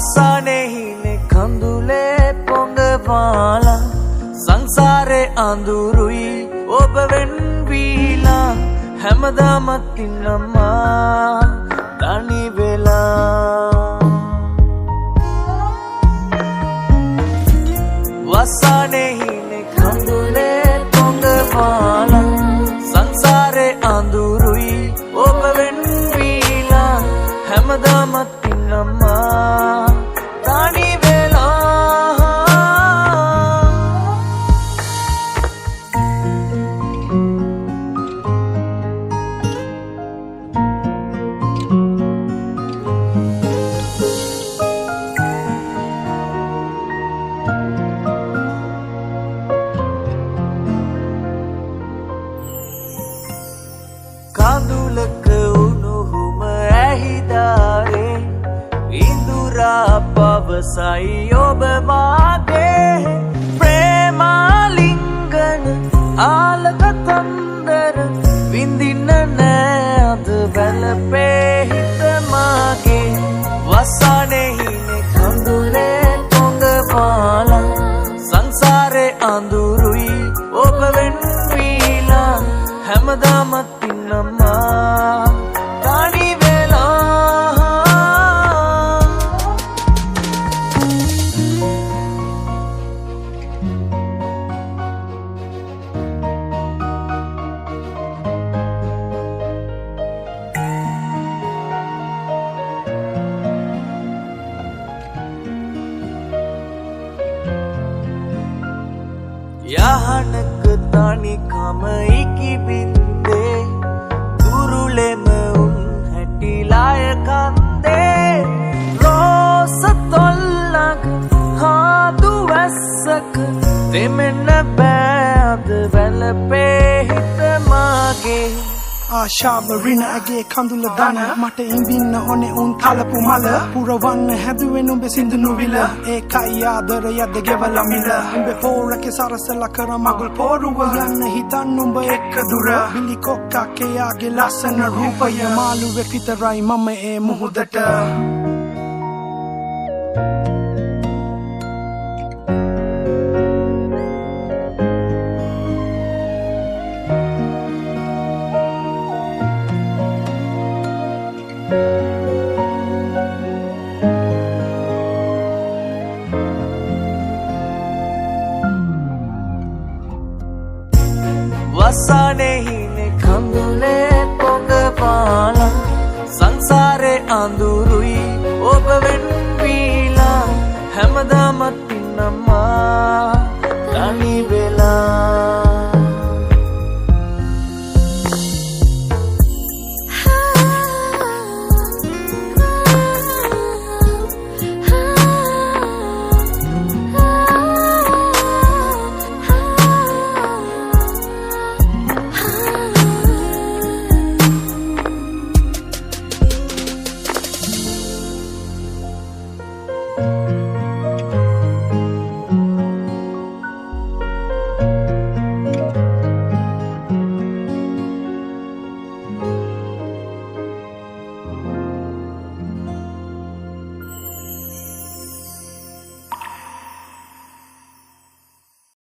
වසානේ හිනේ කඳුලේ පොඟවාලා සංසාරේ අඳුරුයි ඔබ වෙන් වීලා හැමදාමත් ඉන්නම්මා තනි වෙලා වසානේ හිනේ කඳුලේ පොඟවාලා සංසාරේ අඳුරුයි ඔබ වෙන් වීලා හැමදාමත් ඉන්නම්මා තනි කඳුලක උණුහුම ඇහිදාරේ ඉඳුරා පවසයි ඔබ වාගේ ප්‍රේමාලිංගන ආලකතන්දර විඳින්න නෑ අද වැළපේ හිත මාගේ වසානේ හිනේ කඳුලේ පොඟවාලා සංසාරේ අඳුරුයි ඔබ වෙන් වීලා හැමදාමත් ඉන්නම්මා තනි වෙලා යහනක තනිකම ඉකිබින්දේ දුරුලෙම උන් හැටිලාය කන්දේ රෝස තොල්ලක හාදු වැස්සක දෙමෙන්න බෑ අද වැළපේ හිත මාගේ ආශා බරිනාගේ කඳුල දන මට ඉඳින්න ඕනේ උන් කලපු මල පුරවන්න හැදුවේ නුඹ සින්දුනු විල ඒකයි ආදරයද ගෙවලා මිල උඹේ පෝරකේ සරසලා කර මගුල් පෝරුව යන්න හිතන් නුඹ එක්ක දුර බිලි කොක්කා කයාගේ ලස්සන රූපය මාළුවේ පිටරයි මම ඒ මුහුදට වසානේ හිනේ කඳුලේ පොඟවාලා සංසාරේ අඳුරුයි ඔබ වෙන් වීලා හැමදාම